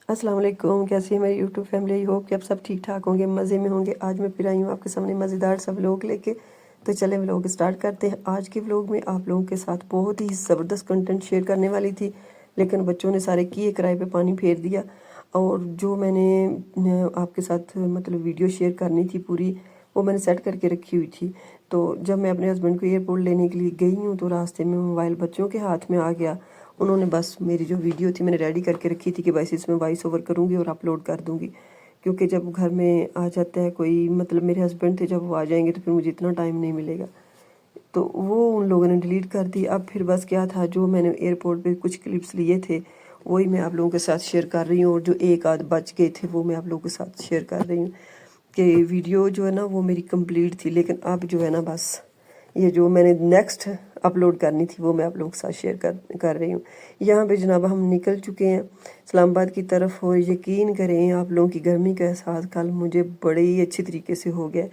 अस्सलाम वालेकुम। कैसी है मेरी यूट्यूब फैमिली? आई होप कि आप सब ठीक ठाक होंगे, मज़े में होंगे। आज मैं फिर आई हूँ आपके सामने मज़ेदार सब व्लॉग लेके। तो चले व्लॉग स्टार्ट करते हैं। आज के व्लॉग में आप लोगों के साथ बहुत ही ज़बरदस्त कंटेंट शेयर करने वाली थी, लेकिन बच्चों ने सारे किए किराए पे पानी फेर दिया। और जो मैंने आपके साथ मतलब वीडियो शेयर करनी थी पूरी, वो मैंने सेट करके रखी हुई थी। तो जब मैं अपने हस्बैंड को एयरपोर्ट लेने के लिए गई हूँ तो रास्ते में मोबाइल बच्चों के हाथ में आ गया। उन्होंने बस मेरी जो वीडियो थी मैंने रेडी करके रखी थी कि बस इसमें वॉइस ओवर करूँगी और अपलोड कर दूँगी, क्योंकि जब घर में आ जाता है कोई, मतलब मेरे हस्बैंड थे, जब वो आ जाएंगे तो फिर मुझे इतना टाइम नहीं मिलेगा, तो वो उन लोगों ने डिलीट कर दी। अब फिर बस क्या था, जो मैंने एयरपोर्ट पे कुछ क्लिप्स लिए थे वही मैं आप लोगों के साथ शेयर कर रही हूँ, और जो एक आध बच गए थे वो मैं आप लोगों के साथ शेयर कर रही हूँ। कि वीडियो जो है ना वो मेरी कंप्लीट थी, लेकिन अब जो है ना बस ये जो मैंने नेक्स्ट अपलोड करनी थी वो मैं आप लोगों के साथ शेयर कर रही हूँ। यहाँ पे जनाब हम निकल चुके हैं इस्लामाबाद की तरफ, और यकीन करें आप लोगों की गर्मी का एहसास कल मुझे बड़े ही अच्छी तरीके से हो गया।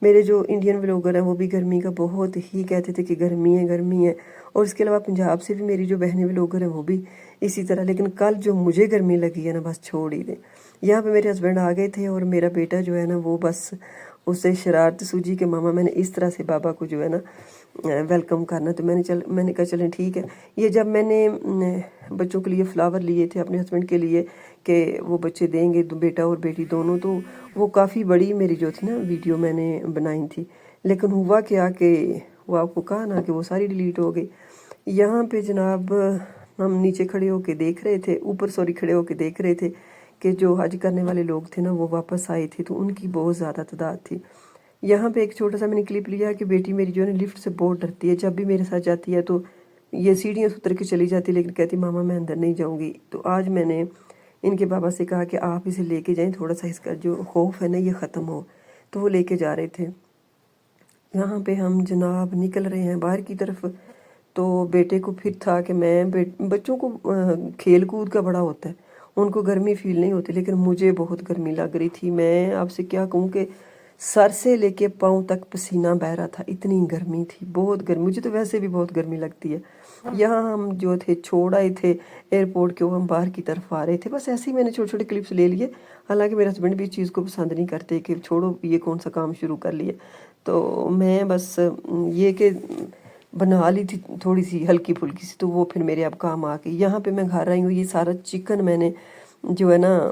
मेरे जो इंडियन व्लॉगर हैं वो भी गर्मी का बहुत ही कहते थे कि गर्मी है गर्मी है, और इसके अलावा पंजाब से भी मेरी जो बहनें व्लॉगर हैं वो भी इसी तरह। लेकिन कल जो मुझे गर्मी लगी है ना, बस छोड़ ही दें। यहाँ पे मेरे हस्बैंड आ गए थे और मेरा बेटा जो है ना वो बस उससे शरारत सूझी कि मामा मैंने इस तरह से बाबा को जो है ना वेलकम करना। तो मैंने कहा चलें ठीक है। ये जब मैंने बच्चों के लिए फ्लावर लिए थे अपने हस्बैंड के लिए कि वो बच्चे देंगे, तो बेटा और बेटी दोनों, तो वो काफ़ी बड़ी मेरी जो थी ना वीडियो मैंने बनाई थी, लेकिन हुआ क्या कि वो आपको कहा ना कि वो सारी डिलीट हो गई। यहाँ पे जनाब हम नीचे खड़े होके देख रहे थे, ऊपर सॉरी खड़े होके देख रहे थे कि जो हज करने वाले लोग थे ना वो वापस आए थे, तो उनकी बहुत ज़्यादा तादाद थी। यहाँ पे एक छोटा सा मैंने क्लिप लिया कि बेटी मेरी जो है ना लिफ्ट से बहुत डरती है, जब भी मेरे साथ जाती है तो ये सीढ़ियों से उतर के चली जाती है, लेकिन कहती मामा मैं अंदर नहीं जाऊँगी। तो आज मैंने इनके बाबा से कहा कि आप इसे लेके जाएं, थोड़ा सा इसका जो खौफ है ना ये ख़त्म हो, तो वो लेके जा रहे थे। यहाँ पे हम जनाब निकल रहे हैं बाहर की तरफ। तो बेटे को फिर था कि बच्चों को खेल कूद का बड़ा होता है, उनको गर्मी फील नहीं होती, लेकिन मुझे बहुत गर्मी लग रही थी। मैं आपसे क्या कहूँ कि सर से लेके पाँव तक पसीना बह रहा था, इतनी गर्मी थी, बहुत गर्मी। मुझे तो वैसे भी बहुत गर्मी लगती है। यहाँ हम जो थे छोड़ आए थे एयरपोर्ट के, वो हम बाहर की तरफ आ रहे थे। बस ऐसे ही मैंने छोटे छोटे क्लिप्स ले लिए। हालांकि मेरे हस्बैंड भी इस चीज़ को पसंद नहीं करते कि छोड़ो ये कौन सा काम शुरू कर लिया। तो मैं बस ये कि बना ली थी थोड़ी सी हल्की फुल्की सी, तो वो फिर मेरे अब काम आ गई। यहाँ पे मैं घर आई हूँ, ये सारा चिकन मैंने जो है ना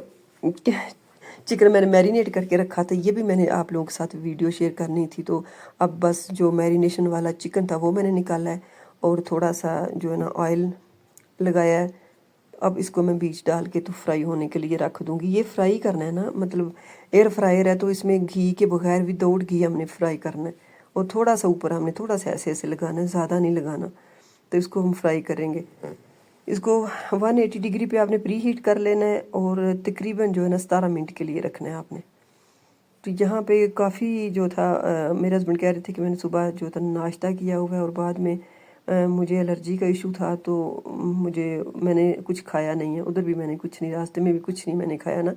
चिकन मैंने मैरिनेट करके रखा था, ये भी मैंने आप लोगों के साथ वीडियो शेयर करनी थी। तो अब बस जो मैरिनेशन वाला चिकन था वो मैंने निकाला है, और थोड़ा सा जो है ना ऑयल लगाया है। अब इसको मैं बीच डाल के तो फ्राई होने के लिए रख दूँगी। ये फ्राई करना है ना, मतलब एयर फ्रायर है तो इसमें घी के बगैर विदाउट घी हमने फ्राई करना है, और थोड़ा सा ऊपर हमने थोड़ा सा ऐसे ऐसे लगाना है, ज़्यादा नहीं लगाना। तो इसको हम फ्राई करेंगे। इसको 180 डिग्री पे आपने प्री हीट कर लेना है, और तकरीबन जो है ना 17 मिनट के लिए रखना है आपने। तो यहाँ पे काफ़ी जो था मेरे हस्बैंड कह रहे थे कि मैंने सुबह जो था नाश्ता किया हुआ है, और बाद में मुझे एलर्जी का इशू था, तो मैंने कुछ खाया नहीं है। उधर भी मैंने कुछ नहीं, रास्ते में भी कुछ नहीं मैंने खाया ना,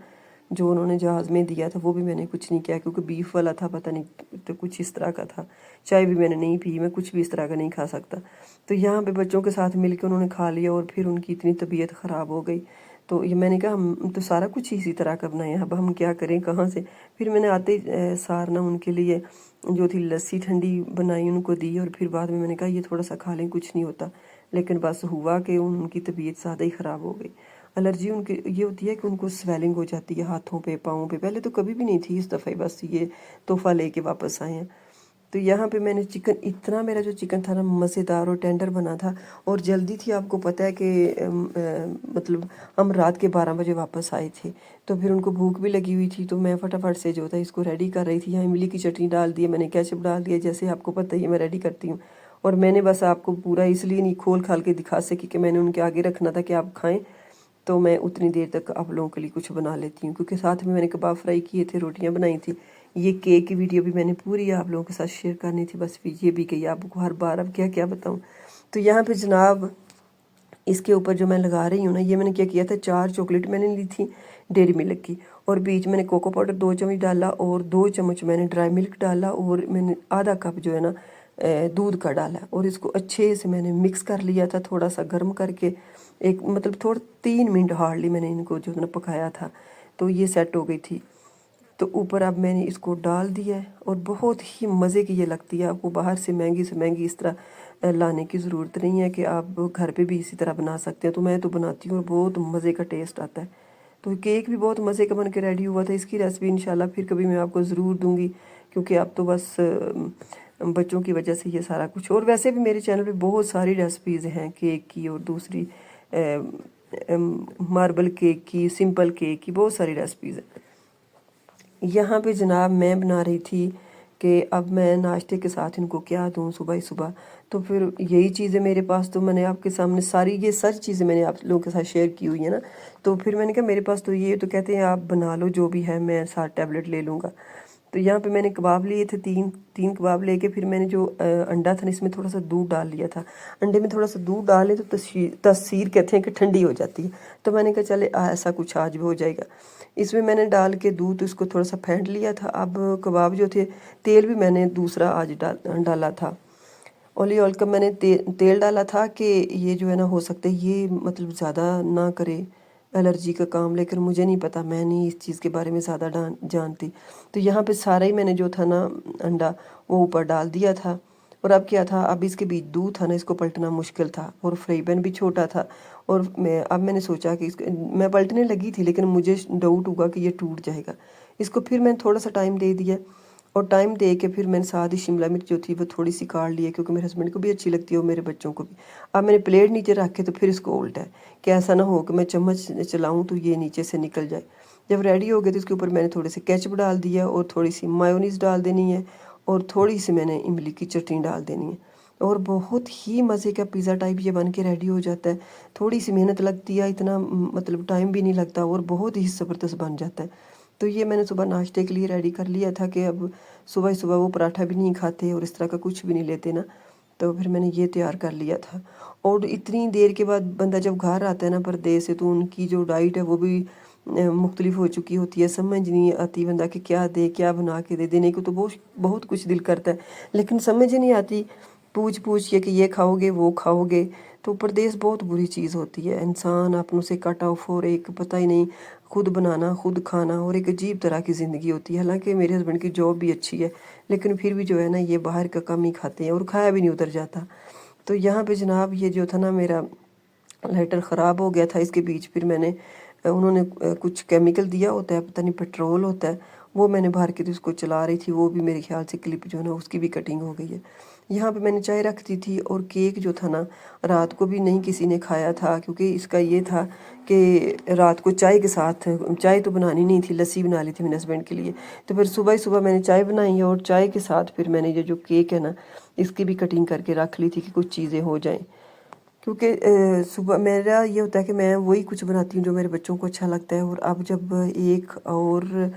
जो उन्होंने जहाज़ में दिया था वो भी मैंने कुछ नहीं किया, क्योंकि बीफ वाला था, पता नहीं तो कुछ इस तरह का था। चाय भी मैंने नहीं पी, मैं कुछ भी इस तरह का नहीं खा सकता। तो यहाँ पे बच्चों के साथ मिल के उन्होंने खा लिया, और फिर उनकी इतनी तबीयत ख़राब हो गई। तो ये मैंने कहा हम तो सारा कुछ इसी तरह का बनाए, अब हम क्या करें कहाँ से। फिर मैंने आते सार ना उनके लिए जो थी लस्सी ठंडी बनाई, उनको दी, और फिर बाद में मैंने कहा ये थोड़ा सा खा लें, कुछ नहीं होता। लेकिन बस हुआ कि उनकी तबीयत ज़्यादा ही ख़राब हो गई। एलर्जी उनके ये होती है कि उनको स्वेलिंग हो जाती है हाथों पे पाँव पे, पहले तो कभी भी नहीं थी, इस दफ़ा बस ये तोहफ़ा लेके वापस आए हैं। तो यहाँ पे मैंने चिकन, इतना मेरा जो चिकन था ना मज़ेदार और टेंडर बना था, और जल्दी थी। आपको पता है कि मतलब हम रात के 12 बजे वापस आए थे, तो फिर उनको भूख भी लगी हुई थी, तो मैं फटाफट से जो था इसको रेडी कर रही थी। यहाँ इमली की चटनी डाल दी, मैंने केचप डाल दिया, जैसे आपको पता ही है मैं रेडी करती हूँ। और मैंने बस आपको पूरा इसलिए नहीं खोल खाल के दिखा सकी कि मैंने उनके आगे रखना था कि आप खाएँ, तो मैं उतनी देर तक आप लोगों के लिए कुछ बना लेती हूँ, क्योंकि साथ में मैंने कबाब फ्राई किए थे, रोटियाँ बनाई थी। ये केक की वीडियो भी मैंने पूरी आप लोगों के साथ शेयर करनी थी, बस ये भी गई आपको हर बार, अब क्या क्या बताऊँ। तो यहाँ पे जनाब इसके ऊपर जो मैं लगा रही हूँ ना, ये मैंने क्या किया था, 4 चॉकलेट मैंने ली थी डेयरी मिल्क की, और बीच मैंने कोको पाउडर 2 चम्मच डाला, और 2 चम्मच मैंने ड्राई मिल्क डाला, और मैंने आधा कप जो है ना दूध का डाला, और इसको अच्छे से मैंने मिक्स कर लिया था थोड़ा सा गर्म करके। एक मतलब थोड़ा 3 मिनट हार्डली मैंने इनको जो है ना पकाया था, तो ये सेट हो गई थी। तो ऊपर अब मैंने इसको डाल दिया है और बहुत ही मज़े की ये लगती है। आपको बाहर से महंगी इस तरह लाने की ज़रूरत नहीं है कि आप घर पे भी इसी तरह बना सकते हैं। तो मैं तो बनाती हूँ और बहुत मज़े का टेस्ट आता है। तो केक भी बहुत मज़े का बन के रेडी हुआ था। इसकी रेसिपी इंशाल्लाह फिर कभी मैं आपको ज़रूर दूँगी, क्योंकि अब तो बस बच्चों की वजह से ये सारा कुछ। और वैसे भी मेरे चैनल पे बहुत सारी रेसिपीज़ हैं केक की और दूसरी मार्बल केक की, सिंपल केक की, बहुत सारी रेसिपीज़ हैं। यहाँ पे जनाब मैं बना रही थी कि अब मैं नाश्ते के साथ इनको क्या दूँ सुबह ही सुबह। तो फिर यही चीज़ें मेरे पास, तो मैंने आपके सामने ये सारी चीज़ें मैंने आप लोगों के साथ शेयर की हुई है ना। तो फिर मैंने कहा मेरे पास तो ये, तो कहते हैं आप बना लो जो भी है, मैं 7 टैबलेट ले लूँगा। तो यहाँ पे मैंने कबाब लिए थे, तीन कबाब लेके फिर मैंने जो अंडा था इसमें थोड़ा सा दूध डाल लिया था। अंडे में थोड़ा सा दूध डालें तो तस्सीर कहते हैं कि ठंडी हो जाती है। तो मैंने कहा चले ऐसा कुछ आज भी हो जाएगा। इसमें मैंने डाल के दूध इसको थोड़ा सा फेंट लिया था। अब कबाब जो थे, तेल भी मैंने दूसरा आज डाला था। ऑलिव ऑयल का मैंने तेल डाला था कि ये जो है ना, हो सकता है ये मतलब ज़्यादा ना करे एलर्जी का काम, लेकिन मुझे नहीं पता, मैं नहीं इस चीज़ के बारे में ज़्यादा जानती। तो यहाँ पे सारा ही मैंने जो था ना अंडा वो ऊपर डाल दिया था। और अब क्या था, अब इसके बीच दूध था ना, इसको पलटना मुश्किल था और फ्राई पैन भी छोटा था। और मैंने सोचा कि मैं पलटने लगी थी, लेकिन मुझे डाउट हुआ कि ये टूट जाएगा। इसको फिर मैंने थोड़ा सा टाइम दे दिया और टाइम दे के फिर मैंने साथ ही शिमला मिर्च जो थी वो थोड़ी सी काट ली है, क्योंकि मेरे हस्बैंड को भी अच्छी लगती है और मेरे बच्चों को भी। अब मैंने प्लेट नीचे रख के तो फिर इसको उल्टा है कि ऐसा ना हो कि मैं चम्मच चलाऊं तो ये नीचे से निकल जाए। जब रेडी हो गए तो इसके ऊपर मैंने थोड़े से केचप डाल दिया और थोड़ी सी मायोनीज़ डाल देनी है और थोड़ी सी मैंने इमली की चटनी डाल देनी है। और बहुत ही मज़े का पिज़्ज़ा टाइप ये बन के रेडी हो जाता है। थोड़ी सी मेहनत लगती है, इतना मतलब टाइम भी नहीं लगता और बहुत ही ज़बरदस्त बन जाता है। तो ये मैंने सुबह नाश्ते के लिए रेडी कर लिया था कि अब सुबह ही सुबह वो पराठा भी नहीं खाते और इस तरह का कुछ भी नहीं लेते ना। तो फिर मैंने ये तैयार कर लिया था। और इतनी देर के बाद बंदा जब घर आता है ना परदेस से, तो उनकी जो डाइट है वो भी मुख्तलिफ हो चुकी होती है। समझ नहीं आती बंदा कि क्या दे, क्या बना के दे। देने को तो बहुत कुछ दिल करता है, लेकिन समझ ही नहीं आती। पूछ के कि ये खाओगे वो खाओगे। तो परदेस बहुत बुरी चीज़ होती है। इंसान अपनों से कट ऑफ और एक पता ही नहीं, खुद बनाना खुद खाना और एक अजीब तरह की ज़िंदगी होती है। हालांकि मेरे हस्बैंड की जॉब भी अच्छी है, लेकिन फिर भी जो है ना ये बाहर का कम ही खाते हैं और खाया भी नहीं उतर जाता। तो यहाँ पे जनाब ये जो था ना, मेरा लाइटर ख़राब हो गया था। इसके बीच फिर मैंने उन्होंने कुछ केमिकल दिया होता है, पता नहीं पेट्रोल होता है, वो मैंने भर के तो उसको चला रही थी। वो भी मेरे ख्याल से क्लिप जो है ना उसकी भी कटिंग हो गई है। यहाँ पे मैंने चाय रख दी थी और केक जो था ना रात को भी नहीं किसी ने खाया था, क्योंकि इसका ये था कि रात को चाय के साथ, चाय तो बनानी नहीं थी, लस्सी बना ली थी मेरे हस्बैंड के लिए। तो फिर सुबह ही सुबह मैंने चाय बनाई है और चाय के साथ फिर मैंने ये जो केक है ना इसकी भी कटिंग करके रख ली थी कि कुछ चीज़ें हो जाएँ। क्योंकि सुबह मेरा ये होता है कि मैं वही कुछ बनाती हूँ जो मेरे बच्चों को अच्छा लगता है। और अब जब एक और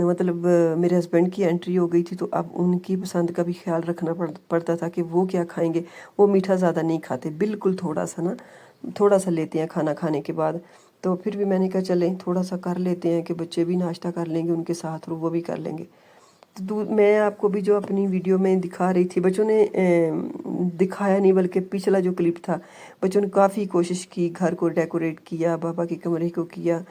मतलब मेरे हस्बैंड की एंट्री हो गई थी, तो अब उनकी पसंद का भी ख्याल रखना पड़ता था कि वो क्या खाएंगे। वो मीठा ज़्यादा नहीं खाते, बिल्कुल थोड़ा सा ना, थोड़ा सा लेते हैं खाना खाने के बाद। तो फिर भी मैंने कहा चलें थोड़ा सा कर लेते हैं कि बच्चे भी नाश्ता कर लेंगे उनके साथ और वो भी कर लेंगे। तो मैं आपको भी जो अपनी वीडियो में दिखा रही थी, बच्चों ने दिखाया नहीं बल्कि पिछला जो क्लिप था, बच्चों ने काफ़ी कोशिश की, घर को डेकोरेट किया, पापा के कमरे को किया।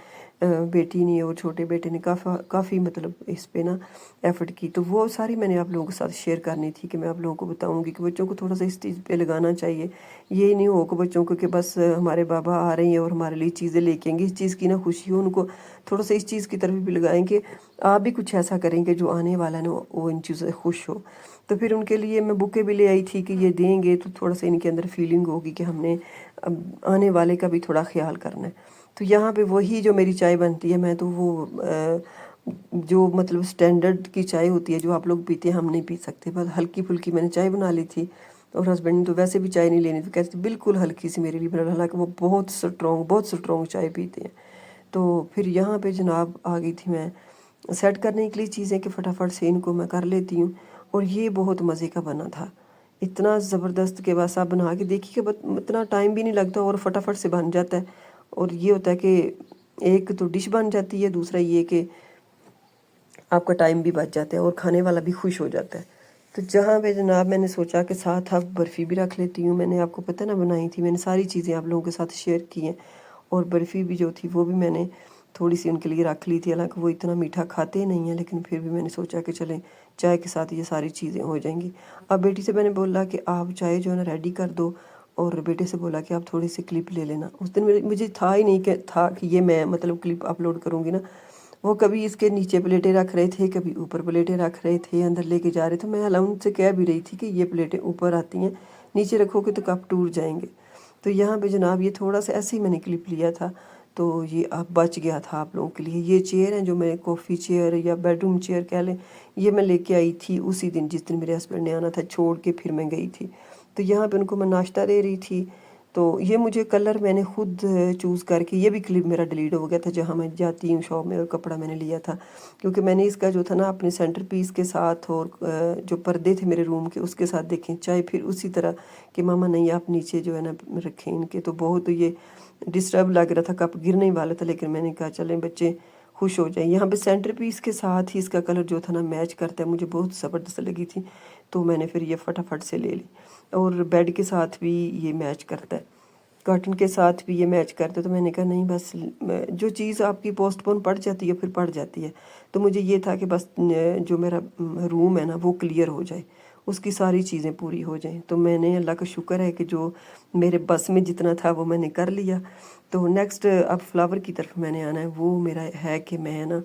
बेटी ने और छोटे बेटे ने काफ़ी मतलब इस पे ना एफर्ट की। तो वो सारी मैंने आप लोगों के साथ शेयर करनी थी कि मैं आप लोगों को बताऊंगी कि बच्चों को थोड़ा सा इस चीज़ पे लगाना चाहिए। ये नहीं हो कि बच्चों को कि बस हमारे बाबा आ रहे हैं और हमारे लिए चीज़ें लेके आएंगे, इस चीज़ की ना खुशी हो, उनको थोड़ा सा इस चीज़ की तरफ भी लगाएंगे। आप भी कुछ ऐसा करेंगे जो आने वाला है ना वो इन चीज़ों से खुश हो। तो फिर उनके लिए मैं बुकें भी ले आई थी कि ये देंगे तो थोड़ा सा इनके अंदर फीलिंग होगी कि हमने अब आने वाले का भी थोड़ा ख्याल करना है। तो यहाँ पे वही जो मेरी चाय बनती है, मैं तो वो जो मतलब स्टैंडर्ड की चाय होती है जो आप लोग पीते हैं हम नहीं पी सकते। बस हल्की फुल्की मैंने चाय बना ली थी और हस्बैंड ने तो वैसे भी चाय नहीं लेनी थी, कहते बिल्कुल हल्की सी मेरे लिए बना। हालांकि वो बहुत स्ट्रॉन्ग चाय पीते हैं। तो फिर यहाँ पे जनाब आ गई थी मैं सेट करने के लिए चीज़ें कि फटाफट से इनको मैं कर लेती हूँ। और ये बहुत मज़े का बना था, इतना ज़बरदस्त के बस आप बना के देखिए कि इतना टाइम भी नहीं लगता और फटाफट से बन जाता है। और ये होता है कि एक तो डिश बन जाती है, दूसरा ये कि आपका टाइम भी बच जाता है और खाने वाला भी खुश हो जाता है। तो जहाँ पे जनाब मैंने सोचा कि साथ अब बर्फ़ी भी रख लेती हूँ। मैंने आपको पता ना बनाई थी, मैंने सारी चीज़ें आप लोगों के साथ शेयर की हैं, और बर्फ़ी भी जो थी वो भी मैंने थोड़ी सी उनके लिए रख ली थी। हालांकि वो इतना मीठा खाते नहीं हैं, लेकिन फिर भी मैंने सोचा कि चलें चाय के साथ ये सारी चीज़ें हो जाएंगी। अब बेटी से मैंने बोला कि आप चाय जो है ना रेडी कर दो, और बेटे से बोला कि आप थोड़ी सी क्लिप ले लेना। उस दिन मुझे था ही नहीं कि ये मैं मतलब क्लिप अपलोड करूँगी ना। वो कभी इसके नीचे प्लेटें रख रहे थे, कभी ऊपर प्लेटें रख रहे थे, अंदर लेके जा रहे थे। मैं अलाउंस से कह भी रही थी कि ये प्लेटें ऊपर आती हैं, नीचे रखोगे तो कप टूट जाएंगे। तो यहाँ पे जनाब ये थोड़ा सा ऐसे ही मैंने क्लिप लिया था, तो ये अब बच गया था आप लोगों के लिए। ये चेयर है जो मैं कॉफ़ी चेयर या बेडरूम चेयर कह लें, ये मैं लेके आई थी उसी दिन जिस दिन मेरे हस्बैंड ने आना था, छोड़ के फिर मैं गई थी। तो यहाँ पे उनको मैं नाश्ता दे रही थी। तो ये मुझे कलर मैंने खुद चूज़ करके, ये भी क्लिप मेरा डिलीट हो गया था जहाँ मैं जाती हूँ शॉप में और कपड़ा मैंने लिया था, क्योंकि मैंने इसका जो था ना अपने सेंटर पीस के साथ और जो पर्दे थे मेरे रूम के उसके साथ देखें, चाहे फिर उसी तरह कि मामा नहीं आप नीचे जो है ना रखें इनके। तो बहुत ये डिस्टर्ब लग रहा था, कप गिरने ही वाला था, लेकिन मैंने कहा चलें बच्चे खुश हो जाए। यहाँ पे सेंटर पीस के साथ ही इसका कलर जो था ना मैच करता है, मुझे बहुत ज़बरदस्त लगी थी, तो मैंने फिर ये फटाफट से ले ली। और बेड के साथ भी ये मैच करता है, कर्टन के साथ भी ये मैच करता है। तो मैंने कहा नहीं बस जो चीज़ आपकी पोस्टपोन पड़ जाती है फिर पड़ जाती है, तो मुझे ये था कि बस जो मेरा रूम है ना वो क्लियर हो जाए, उसकी सारी चीज़ें पूरी हो जाएं। तो मैंने अल्लाह का शुक्र है कि जो मेरे बस में जितना था वो मैंने कर लिया। तो नेक्स्ट अब फ्लावर की तरफ मैंने आना है। वो मेरा है कि मैं ना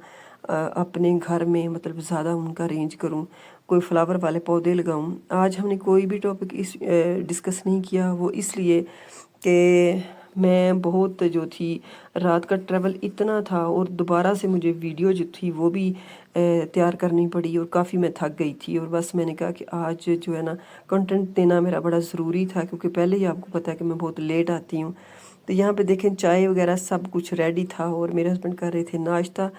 अपने घर में मतलब ज़्यादा उनका अरेंज करूं, कोई फ्लावर वाले पौधे लगाऊं। आज हमने कोई भी टॉपिक डिस्कस नहीं किया, वो इसलिए कि मैं बहुत जो थी रात का ट्रैवल इतना था, और दोबारा से मुझे वीडियो जो थी वो भी तैयार करनी पड़ी, और काफ़ी मैं थक गई थी। और बस मैंने कहा कि आज जो है ना कंटेंट देना मेरा बड़ा ज़रूरी था, क्योंकि पहले ही आपको पता है कि मैं बहुत लेट आती हूँ। तो यहाँ पे देखें चाय वगैरह सब कुछ रेडी था, और मेरे हस्बैंड कर रहे थे नाश्ता।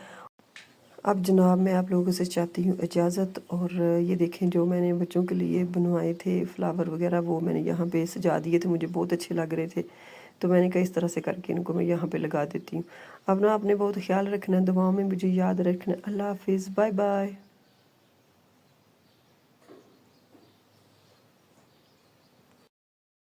अब जनाब मैं आप लोगों से चाहती हूँ इजाज़त, और ये देखें जो मैंने बच्चों के लिए बनवाए थे फ्लावर वगैरह वो मैंने यहाँ पे सजा दिए थे, मुझे बहुत अच्छे लग रहे थे, तो मैंने कहा इस तरह से करके इनको मैं यहाँ पे लगा देती हूँ। अब ना आपने बहुत ख्याल रखना है, दुआओं में मुझे याद रखना है। अल्लाह हाफिज़, बाय बाय।